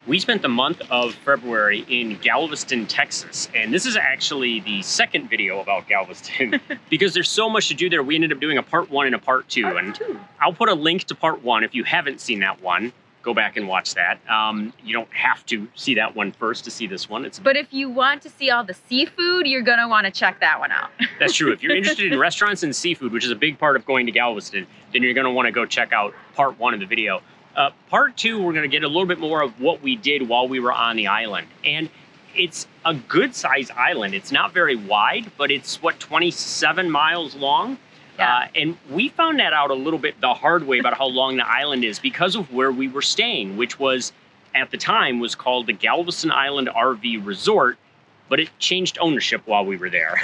We spent the month of February in Galveston, Texas, and this is actually the second video about Galveston because there's so much to do there. We ended up doing a part 1 and a part 2, I'll put a link to part 1 if you haven't seen that one. Go back and watch that. You don't have to see that one first to see this one. But if you want to see all the seafood, you're gonna want to check that one out. That's true. If you're interested in restaurants and seafood, which is a big part of going to Galveston, then you're gonna want to go check out part 1 of the video. Part 2, we're gonna get a little bit more of what we did while we were on the island. And it's a good sized island. It's not very wide, but it's what, 27 miles long? Yeah. And we found that out a little bit the hard way about how long the island is because of where we were staying, which was, at the time, was called the Galveston Island RV Resort, but it changed ownership while we were there.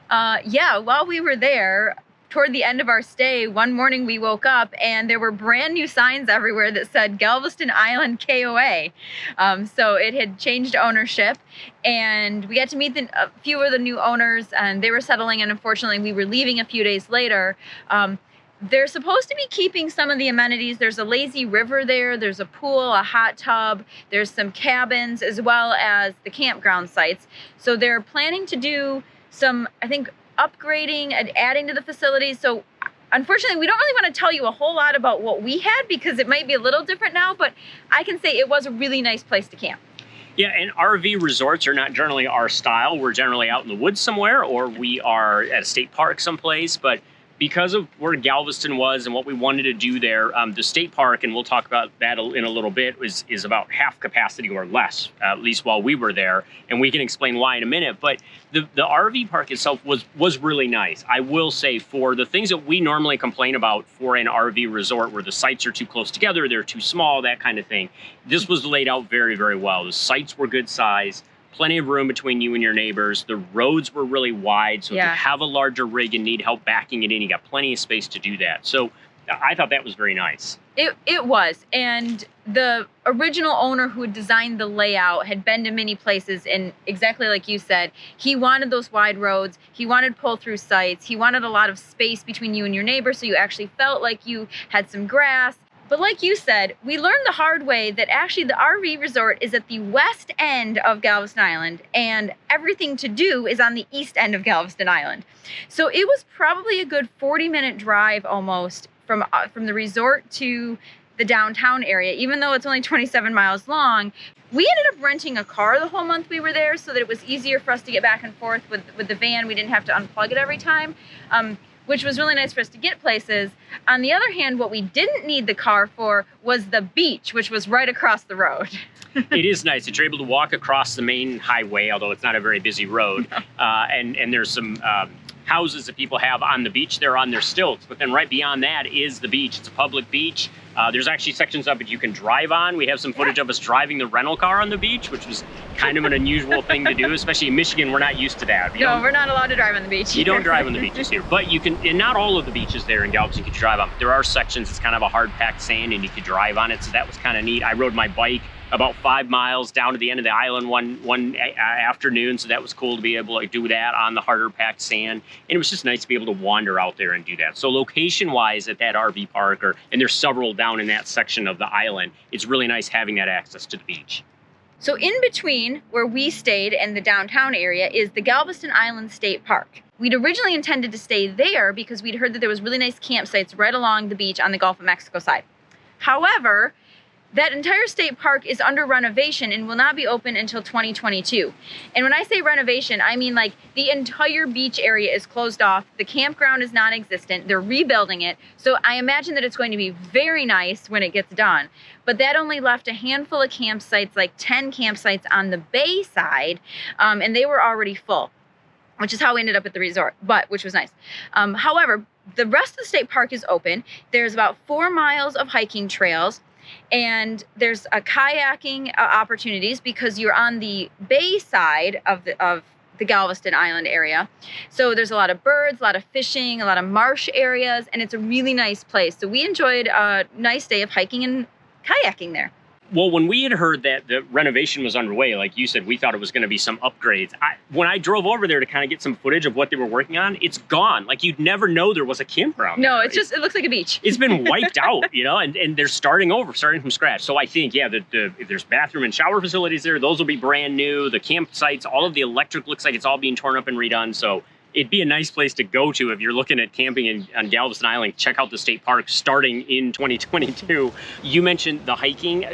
Yeah, while we were there, toward the end of our stay, one morning we woke up and there were brand new signs everywhere that said Galveston Island KOA. So it had changed ownership, and we got to meet a few of the new owners, and they were settling in. Unfortunately, we were leaving a few days later. They're supposed to be keeping some of the amenities. There's a lazy river there. There's a pool, a hot tub. There's some cabins, as well as the campground sites. So they're planning to do some, I think, upgrading and adding to the facilities. So unfortunately, we don't really want to tell you a whole lot about what we had because it might be a little different now, but I can say it was a really nice place to camp. Yeah, and RV resorts are not generally our style. We're generally out in the woods somewhere, or we are at a state park someplace, but because of where Galveston was and what we wanted to do there, the state park, and we'll talk about that in a little bit, is about half capacity or less, at least while we were there. And we can explain why in a minute. But the RV park itself was really nice. I will say, for the things that we normally complain about for an RV resort, where the sites are too close together, they're too small, that kind of thing, this was laid out very, very well. The sites were good size. Plenty of room between you and your neighbors. The roads were really wide, so if you have a larger rig and need help backing it in, you got plenty of space to do that. So I thought that was very nice. It was, and the original owner who had designed the layout had been to many places, and exactly like you said, he wanted those wide roads, he wanted pull-through sites, he wanted a lot of space between you and your neighbor so you actually felt like you had some grass. But like you said, we learned the hard way that actually the RV resort is at the west end of Galveston Island, and everything to do is on the east end of Galveston Island. So it was probably a good 40-minute drive almost from the resort to the downtown area, even though it's only 27 miles long. We ended up renting a car the whole month we were there so that it was easier for us to get back and forth with the van. We didn't have to unplug it every time. Which was really nice for us to get places. On the other hand, what we didn't need the car for was the beach, which was right across the road. It is nice that you're able to walk across the main highway, although it's not a very busy road. No. And there's some houses that people have on the beach. They're on their stilts, but then right beyond that is the beach. It's a public beach. There's actually sections of it you can drive on. We have some footage of us driving the rental car on the beach, which was kind of an unusual thing to do, especially in Michigan. We're not used to that. No, we're not allowed to drive on the beach. You don't drive on the beaches here, but you can, and not all of the beaches there in Galveston you can drive on. There are sections, it's kind of a hard packed sand and you could drive on it, so that was kind of neat. I rode my bike about 5 miles down to the end of the island one afternoon, so that was cool to be able to do that on the harder packed sand. And it was just nice to be able to wander out there and do that. So location wise at that RV park, and there's several down in that section of the island, it's really nice having that access to the beach. So in between where we stayed and the downtown area is the Galveston Island State Park. We'd originally intended to stay there because we'd heard that there was really nice campsites right along the beach on the Gulf of Mexico side. However, that entire state park is under renovation and will not be open until 2022. And when I say renovation, I mean like the entire beach area is closed off. The campground is non-existent. They're rebuilding it. So I imagine that it's going to be very nice when it gets done. But that only left a handful of campsites, like 10 campsites on the bay side, and they were already full, which is how we ended up at the resort, which was nice. However, the rest of the state park is open. There's about 4 miles of hiking trails, and there's a kayaking opportunities because you're on the bay side of the Galveston Island area. So there's a lot of birds, a lot of fishing, a lot of marsh areas, and it's a really nice place. So we enjoyed a nice day of hiking and kayaking there. Well, when we had heard that the renovation was underway, like you said, we thought it was going to be some upgrades. When I drove over there to kind of get some footage of what they were working on, it's gone. Like, you'd never know there was a campground. No, it looks like a beach. It's been wiped out, and they're starting from scratch. So I think, if there's bathroom and shower facilities there, those will be brand new. The campsites, all of the electric looks like it's all being torn up and redone. So it'd be a nice place to go to if you're looking at camping on Galveston Island. Check out the state park starting in 2022. You mentioned the hiking.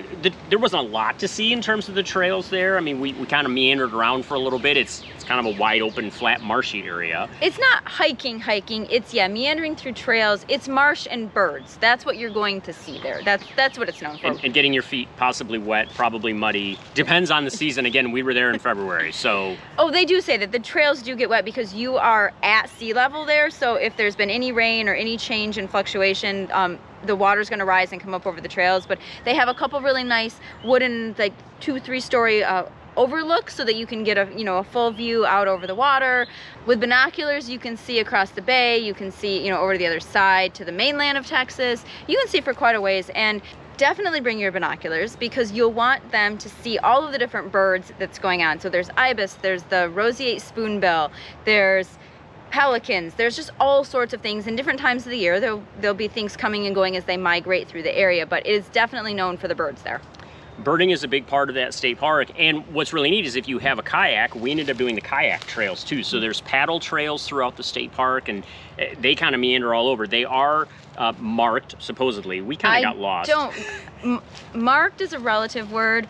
There wasn't a lot to see in terms of the trails there. I mean, we kind of meandered around for a little bit. It's kind of a wide open, flat, marshy area. It's not hiking. It's, meandering through trails. It's marsh and birds. That's what you're going to see there. That's what it's known for. And getting your feet possibly wet, probably muddy. Depends on the season. Again, we were there in February, so. Oh, they do say that the trails do get wet because you are at sea level there, so if there's been any rain or any change in fluctuation, the water's going to rise and come up over the trails. But they have a couple really nice wooden, like 2-3 story overlooks, so that you can get a full view out over the water. With binoculars, you can see across the bay. You can see over to the other side to the mainland of Texas. You can see for quite a ways. And definitely bring your binoculars, because you'll want them to see all of the different birds that's going on. So there's ibis, there's the roseate spoonbill, there's pelicans, there's just all sorts of things. In different times of the year, there'll be things coming and going as they migrate through the area, but it is definitely known for the birds there. Birding is a big part of that state park, and what's really neat is if you have a kayak, we ended up doing the kayak trails too. So there's paddle trails throughout the state park, and they kind of meander all over. They are marked, supposedly. We kind of got lost. Marked is a relative word.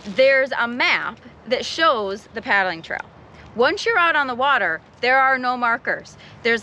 There's a map that shows the paddling trail. Once you're out on the water, there are no markers. There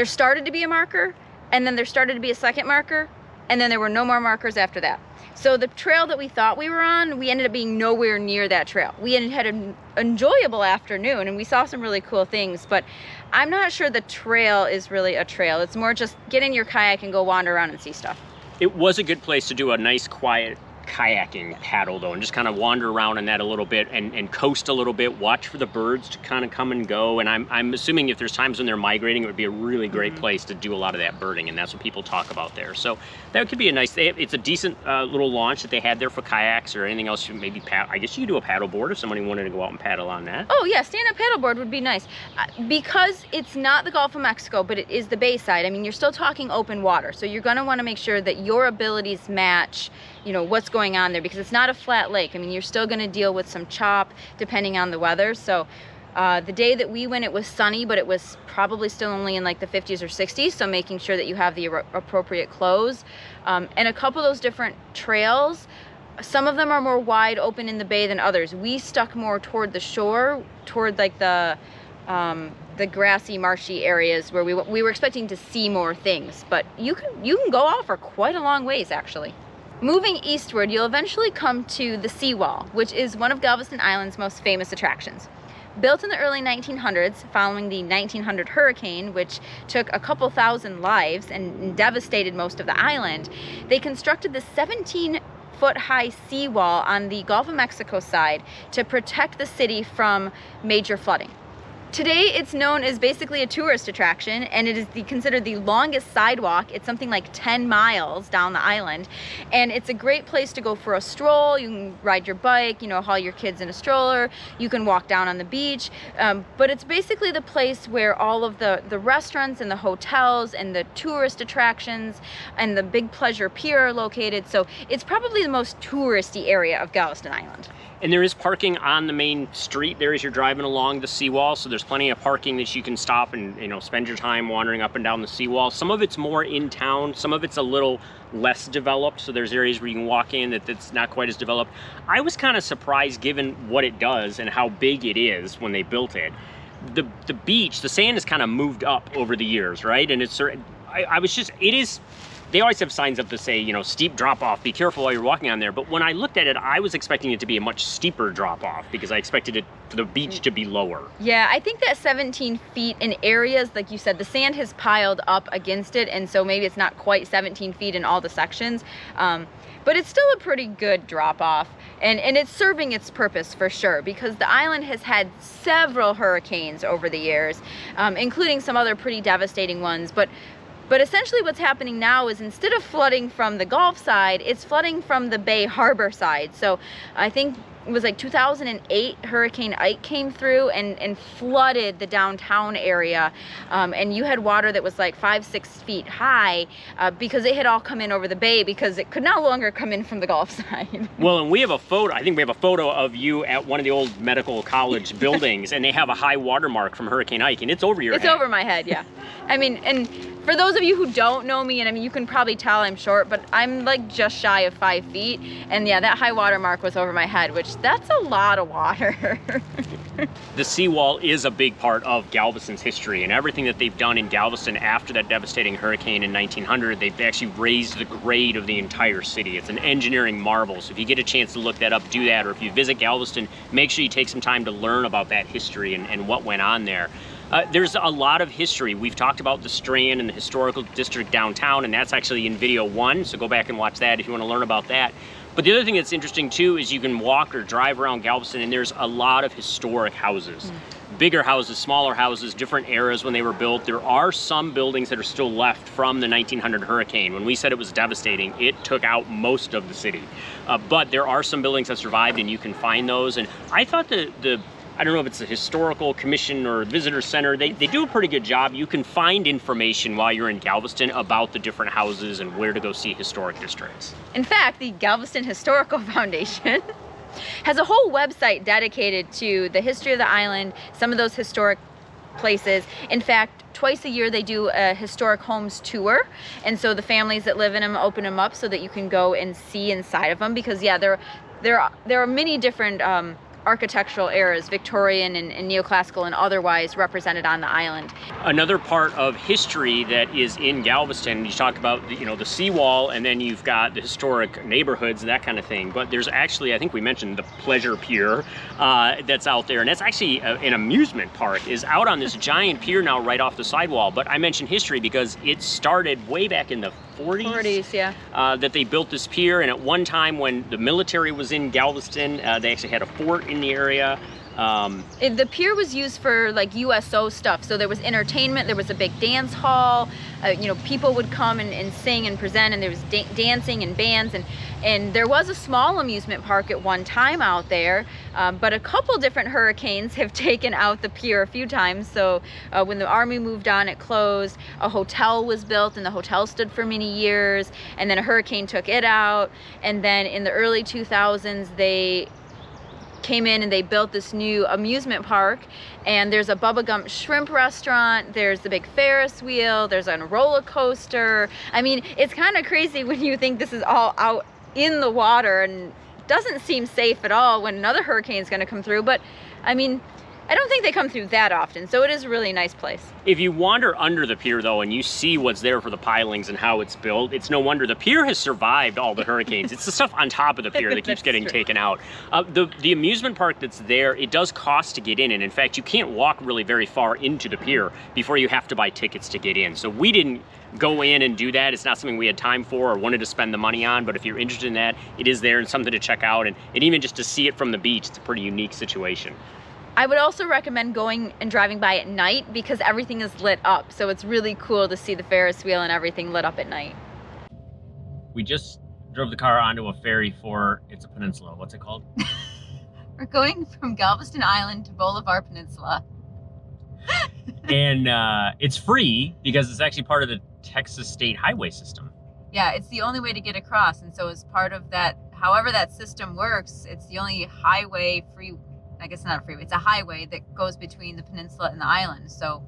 started to be a marker, and then there started to be a second marker, and then there were no more markers after that. So the trail that we thought we were on, we ended up being nowhere near that trail. We had an enjoyable afternoon, and we saw some really cool things, but I'm not sure the trail is really a trail. It's more just get in your kayak and go wander around and see stuff. It was a good place to do a nice, quiet kayaking paddle, though, and just kind of wander around in that a little bit and coast a little bit, watch for the birds to kind of come and go. And I'm assuming if there's times when they're migrating, it would be a really great place to do a lot of that birding, and that's what people talk about there. So that could be a nice, it's a decent little launch that they had there for kayaks or anything else. You maybe I guess you could do a paddle board if somebody wanted to go out and paddle on that. Oh yeah, stand-up paddleboard would be nice. Because it's not the Gulf of Mexico, but it is the Bayside. I mean, you're still talking open water, so you're gonna wanna make sure that your abilities match what's going on there, because it's not a flat lake. I mean, you're still going to deal with some chop depending on the weather. So the day that we went, it was sunny, but it was probably still only in like the 50s or 60s. So making sure that you have the appropriate clothes. And a couple of those different trails, some of them are more wide open in the bay than others. We stuck more toward the shore, toward like the grassy, marshy areas where we were expecting to see more things. But you can go out for quite a long ways, actually. Moving eastward, you'll eventually come to the Sea Wall, which is one of Galveston Island's most famous attractions. Built in the early 1900s, following the 1900 hurricane, which took a couple thousand lives and devastated most of the island, they constructed the 17-foot-high seawall on the Gulf of Mexico side to protect the city from major flooding. Today, it's known as basically a tourist attraction, and it is considered the longest sidewalk. It's something like 10 miles down the island, and it's a great place to go for a stroll. You can ride your bike, haul your kids in a stroller. You can walk down on the beach, but it's basically the place where all of the restaurants and the hotels and the tourist attractions and the Big Pleasure Pier are located. So it's probably the most touristy area of Galveston Island. And there is parking on the main street there as you're driving along the seawall, so there's plenty of parking that you can stop and spend your time wandering up and down the seawall. Some of it's more in town, some of it's a little less developed, so there's areas where you can walk in that's not quite as developed. I was kind of surprised given what it does and how big it is when they built it. The beach, the sand has kind of moved up over the years, right? And they always have signs up to say, steep drop off, be careful while you're walking on there. But when I looked at it, I was expecting it to be a much steeper drop off because I expected the beach to be lower. Yeah, I think that 17 feet in areas, like you said, the sand has piled up against it. And so maybe it's not quite 17 feet in all the sections. But it's still a pretty good drop off. And it's serving its purpose for sure, because the island has had several hurricanes over the years, including some other pretty devastating ones. But But essentially what's happening now is instead of flooding from the Gulf side, it's flooding from the Bay Harbor side. So I think it was like 2008, Hurricane Ike came through and flooded the downtown area. And you had water that was like 5-6 feet high because it had all come in over the bay because it could no longer come in from the Gulf side. Well, and we have a photo, I think we have a photo of you at one of the old medical college buildings, and they have a high water mark from Hurricane Ike, and it's over your head. It's over my head, yeah. I mean, and for those of you who don't know me, and I mean, you can probably tell I'm short, but I'm like just shy of 5 feet. And yeah, that high water mark was over my head, which that's a lot of water. The seawall is a big part of Galveston's history, and everything that they've done in Galveston after that devastating hurricane in 1900, they've actually raised the grade of the entire city. It's an engineering marvel. So if you get a chance to look that up, do that. Or if you visit Galveston, make sure you take some time to learn about that history and what went on there. There's a lot of history. We've talked about the Strand and the historical district downtown, and that's actually in video 1, so go back and watch that if you want to learn about that. But the other thing that's interesting too is you can walk or drive around Galveston, and there's a lot of historic houses. Bigger houses, smaller houses, different eras when they were built. There are some buildings that are still left from the 1900 hurricane. When we said it was devastating, it took out most of the city. But there are some buildings that survived, and you can find those. And I thought I don't know if it's the Historical Commission or Visitor Center, they do a pretty good job. You can find information while you're in Galveston about the different houses and where to go see historic districts. In fact, the Galveston Historical Foundation has a whole website dedicated to the history of the island, some of those historic places. In fact, twice a year they do a historic homes tour, and so the families that live in them open them up so that you can go and see inside of them, because yeah, there are many different architectural eras, Victorian and neoclassical and otherwise, represented on the island. Another part of history that is in Galveston, you talk about the seawall, and then you've got the historic neighborhoods and that kind of thing. But there's actually, I think we mentioned the Pleasure Pier that's out there, and that's actually an amusement park. Is out on this giant pier now, right off the sidewall. But I mentioned history because it started way back in the 40s, yeah. That they built this pier, and at one time when the military was in Galveston, they actually had a fort in the area. The pier was used for like USO stuff, so there was entertainment, there was a big dance hall, people would come and sing and present, and there was dancing and bands, and there was a small amusement park at one time out there, but a couple different hurricanes have taken out the pier a few times. So when the Army moved on, it closed. A hotel was built, and the hotel stood for many years, and then a hurricane took it out, and then in the early 2000s they came in and they built this new amusement park, and there's a Bubba Gump shrimp restaurant, there's the big Ferris wheel, there's a roller coaster. I mean, it's kind of crazy when you think this is all out in the water and doesn't seem safe at all when another hurricane is going to come through. But I mean, I don't think they come through that often, so it is a really nice place. If you wander under the pier, though, and you see what's there for the pilings and how it's built, it's no wonder. The pier has survived all the hurricanes. It's the stuff on top of the pier that keeps getting taken out. The amusement park that's there, it does cost to get in, and in fact, you can't walk really very far into the pier before you have to buy tickets to get in. So we didn't go in and do that. It's not something we had time for or wanted to spend the money on, but if you're interested in that, it is there and something to check out, and even just to see it from the beach, it's a pretty unique situation. I would also recommend going and driving by at night because everything is lit up. So it's really cool to see the Ferris wheel and everything lit up at night. We just drove the car onto a ferry it's a peninsula. What's it called? We're going from Galveston Island to Bolivar Peninsula. And it's free because it's actually part of the Texas State Highway system. Yeah, it's the only way to get across. And so as part of that, however that system works, it's the only highway free. I guess not a freeway, it's a highway that goes between the peninsula and the island. So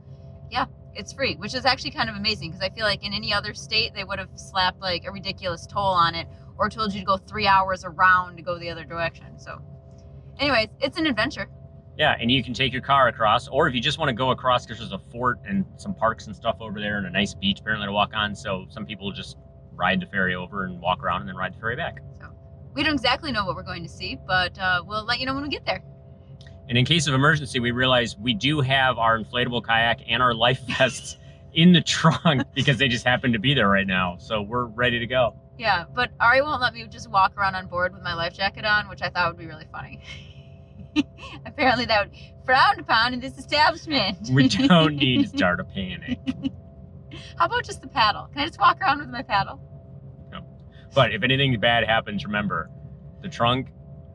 yeah, it's free, which is actually kind of amazing because I feel like in any other state, they would have slapped like a ridiculous toll on it or told you to go 3 hours around to go the other direction. So anyways, it's an adventure. Yeah, and you can take your car across, or if you just want to go across, because there's a fort and some parks and stuff over there and a nice beach apparently to walk on. So some people just ride the ferry over and walk around and then ride the ferry back. So we don't exactly know what we're going to see, but we'll let you know when we get there. And in case of emergency, we realize we do have our inflatable kayak and our life vests in the trunk because they just happen to be there right now. So we're ready to go. Yeah, but Ari won't let me just walk around on board with my life jacket on, which I thought would be really funny. Apparently that would be frowned upon in this establishment. We don't need to start a panic. How about just the paddle? Can I just walk around with my paddle? No. But if anything bad happens, remember, the trunk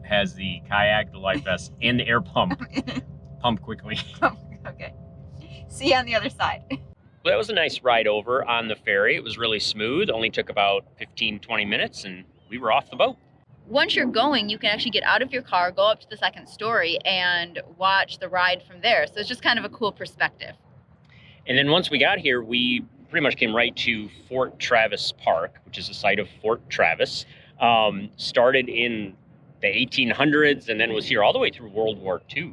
has the kayak, the life vest, and the air pump. Pump quickly. Okay. See you on the other side. Well, that was a nice ride over on the ferry. It was really smooth. Only took about 15, 20 minutes, and we were off the boat. Once you're going, you can actually get out of your car, go up to the second story, and watch the ride from there. So it's just kind of a cool perspective. And then once we got here, we pretty much came right to Fort Travis Park, which is the site of Fort Travis. Started in the 1800s and then was here all the way through World War II.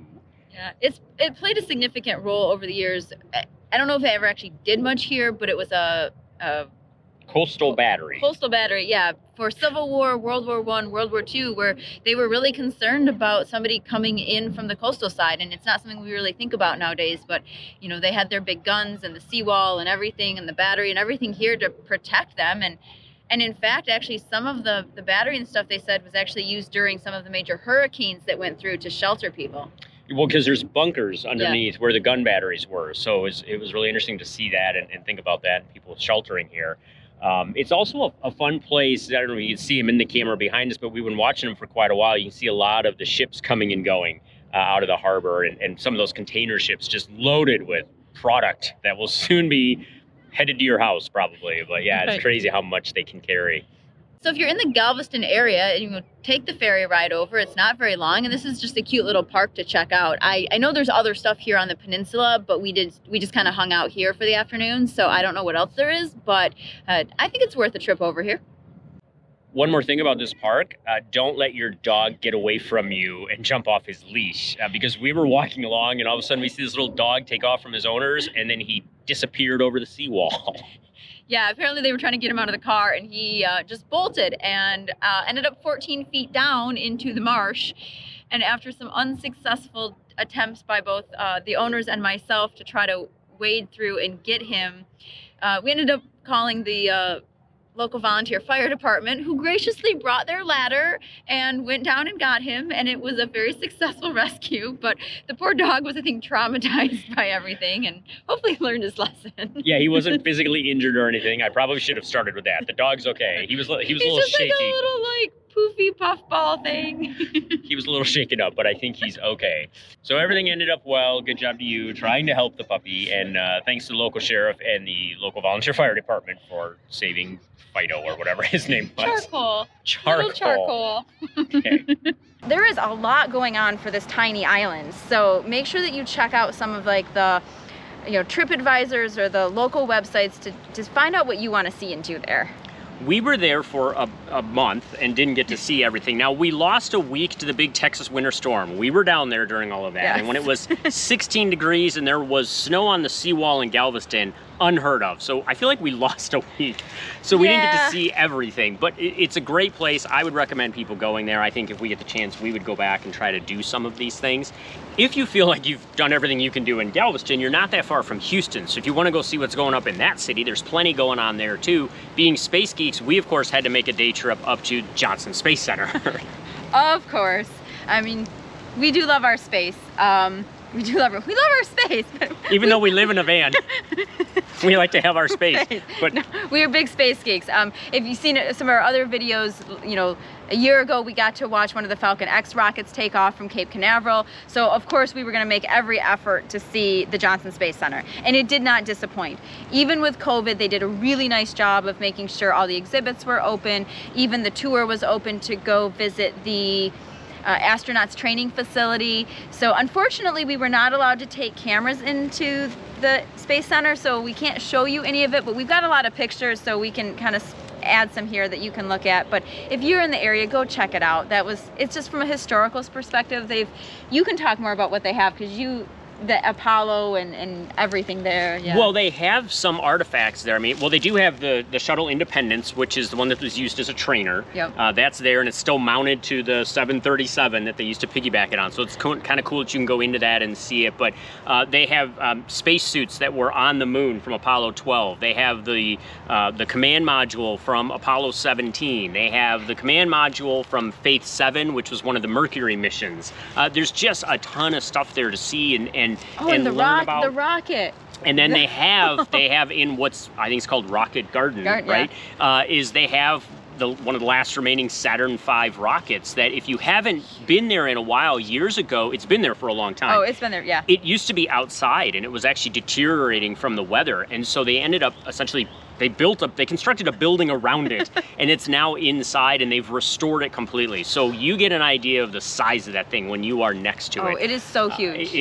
Yeah, it played a significant role over the years. I don't know if I ever actually did much here, but it was a coastal battery. Coastal battery, yeah, for Civil War, World War I, World War II, where they were really concerned about somebody coming in from the coastal side. And it's not something we really think about nowadays, but, you know, they had their big guns and the seawall and everything and the battery and everything here to protect them. And in fact, actually, some of the battery and stuff they said was actually used during some of the major hurricanes that went through to shelter people. Well, because there's bunkers underneath where the gun batteries were. So it was really interesting to see that and think about that and people sheltering here. It's also a fun place. I don't know if you can see them in the camera behind us, but we've been watching them for quite a while. You can see a lot of the ships coming and going out of the harbor and some of those container ships just loaded with product that will soon be headed to your house probably. But yeah, it's crazy how much they can carry. So if you're in the Galveston area, you know, take the ferry ride over. It's not very long, and this is just a cute little park to check out. I know there's other stuff here on the peninsula, but we just kind of hung out here for the afternoon, so I don't know what else there is, but I think it's worth a trip over here. One more thing about this park, don't let your dog get away from you and jump off his leash, because we were walking along and all of a sudden we see this little dog take off from his owners and then he disappeared over the seawall. Yeah, apparently they were trying to get him out of the car and he just bolted and ended up 14 feet down into the marsh. And after some unsuccessful attempts by both the owners and myself to try to wade through and get him, we ended up calling the local volunteer fire department, who graciously brought their ladder and went down and got him, and it was a very successful rescue. But the poor dog was, I think, traumatized by everything and hopefully learned his lesson. Yeah, he wasn't physically injured or anything. I probably should have started with that. The dog's okay. He was a little shaky. He's just like a little poofy puffball thing. He was a little shaken up, but I think he's okay. So everything ended up well. Good job to you trying to help the puppy, and thanks to the local sheriff and the local volunteer fire department for saving Fido or whatever his name was. Charcoal. Little charcoal. Okay. There is a lot going on for this tiny island, so make sure that you check out some of like the trip advisors or the local websites to find out what you want to see and do there. We were there for a month and didn't get to see everything. Now, we lost a week to the big Texas winter storm. We were down there during all of that. Yes. And when it was 16 degrees and there was snow on the seawall in Galveston, unheard of. So I feel like we lost a week. So we didn't get to see everything. But it's a great place. I would recommend people going there. I think if we get the chance, we would go back and try to do some of these things. If you feel like you've done everything you can do in Galveston, you're not that far from Houston. So if you want to go see what's going up in that city, there's plenty going on there too. Being space geeks, we of course had to make a day trip up to Johnson Space Center. Of course. I mean, we do love our space. We love our space. Even though we live in a van, we like to have our space. Right. But no, we are big space geeks. If you've seen some of our other videos, a year ago we got to watch one of the Falcon X rockets take off from Cape Canaveral. So of course we were going to make every effort to see the Johnson Space Center, and it did not disappoint. Even with COVID, they did a really nice job of making sure all the exhibits were open. Even the tour was open to go visit the astronauts training facility. So unfortunately we were not allowed to take cameras into the Space Center, so we can't show you any of it, but we've got a lot of pictures so we can kind of add some here that you can look at. But if you're in the area, go check it out. It's just from a historical perspective. You can talk more about what they have, because the Apollo and everything there. Yeah. Well, they have some artifacts there. I mean, well, they do have the shuttle Independence, which is the one that was used as a trainer. Yep. That's there, and it's still mounted to the 737 that they used to piggyback it on. So it's kind of cool that you can go into that and see it. But they have spacesuits that were on the moon from Apollo 12. They have the command module from Apollo 17. They have the command module from Faith 7, which was one of the Mercury missions. There's just a ton of stuff there to see and the rocket. And then they have in what's I think it's called Rocket Garden, right? Yeah. Is they have one of the last remaining Saturn V rockets that if you haven't been there in a while, years ago, it's been there for a long time. Oh, it's been there, yeah. It used to be outside and it was actually deteriorating from the weather. And so they ended up essentially, they constructed a building around it and it's now inside and they've restored it completely. So you get an idea of the size of that thing when you are next to it. Oh, it is so huge.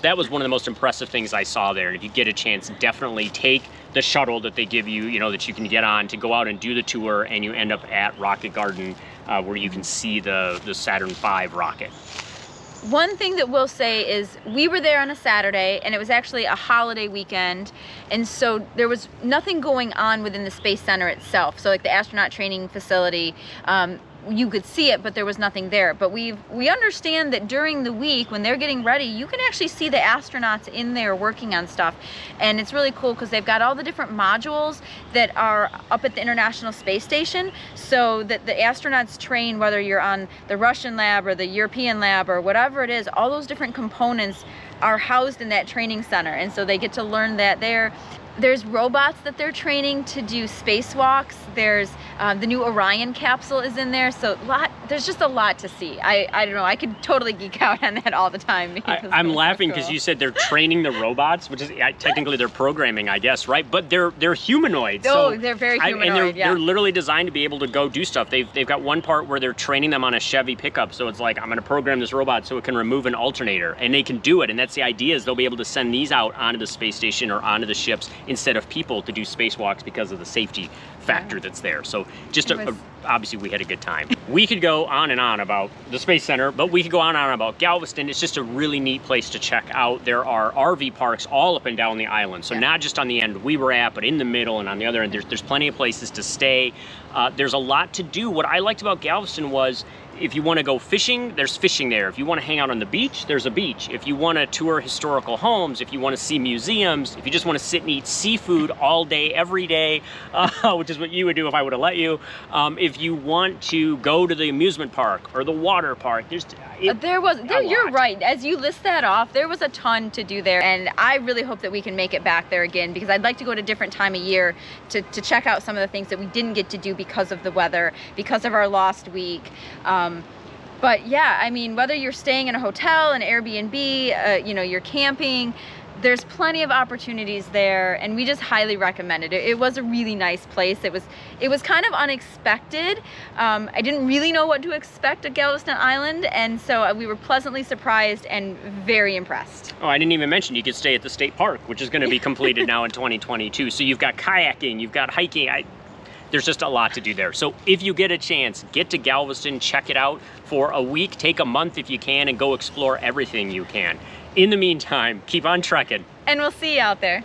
That was one of the most impressive things I saw there. And if you get a chance, definitely take the shuttle that they give you, that you can get on to go out and do the tour, and you end up at Rocket Garden where you can see the Saturn V rocket. One thing that we'll say is we were there on a Saturday and it was actually a holiday weekend, and so there was nothing going on within the Space Center itself. So like the astronaut training facility, you could see it, but there was nothing there. But we understand that during the week when they're getting ready, you can actually see the astronauts in there working on stuff. And it's really cool because they've got all the different modules that are up at the International Space Station, so that the astronauts train, whether you're on the Russian lab or the European lab or whatever it is, all those different components are housed in that training center. And so they get to learn that there. There's robots that they're training to do spacewalks. There's the new Orion capsule is in there. So there's just a lot to see. I don't know, I could totally geek out on that all the time. I'm laughing because you said they're training the robots, which is technically they're programming, I guess, right? But they're humanoids. Oh, so they're very humanoid, they're literally designed to be able to go do stuff. They've got one part where they're training them on a Chevy pickup. So it's like, I'm going to program this robot so it can remove an alternator. And they can do it. And that's the idea, is they'll be able to send these out onto the space station or onto the ships instead of people to do spacewalks because of the safety factor that's there. So just obviously we had a good time. We could go on and on about the Space Center, but we could go on and on about Galveston. It's just a really neat place to check out. There are RV parks all up and down the island. So not just on the end we were at, but in the middle and on the other end, there's plenty of places to stay. There's a lot to do. What I liked about Galveston was, if you want to go fishing, there's fishing there. If you want to hang out on the beach, there's a beach. If you want to tour historical homes, if you want to see museums, if you just want to sit and eat seafood all day, every day, which is what you would do if I would have let you. If you want to go to the amusement park or the water park, you're right. As you list that off, there was a ton to do there. And I really hope that we can make it back there again, because I'd like to go at a different time of year to check out some of the things that we didn't get to do because of the weather, because of our lost week. But yeah, I mean, whether you're staying in a hotel, an Airbnb, you're camping, there's plenty of opportunities there, and we just highly recommend it. It was a really nice place. It was kind of unexpected. I didn't really know what to expect at Galveston Island, and so we were pleasantly surprised and very impressed. Oh, I didn't even mention you could stay at the state park, which is going to be completed now in 2022. So you've got kayaking, you've got hiking. There's just a lot to do there. So if you get a chance, get to Galveston, check it out for a week, take a month if you can, and go explore everything you can. In the meantime, keep on trekking. And we'll see you out there.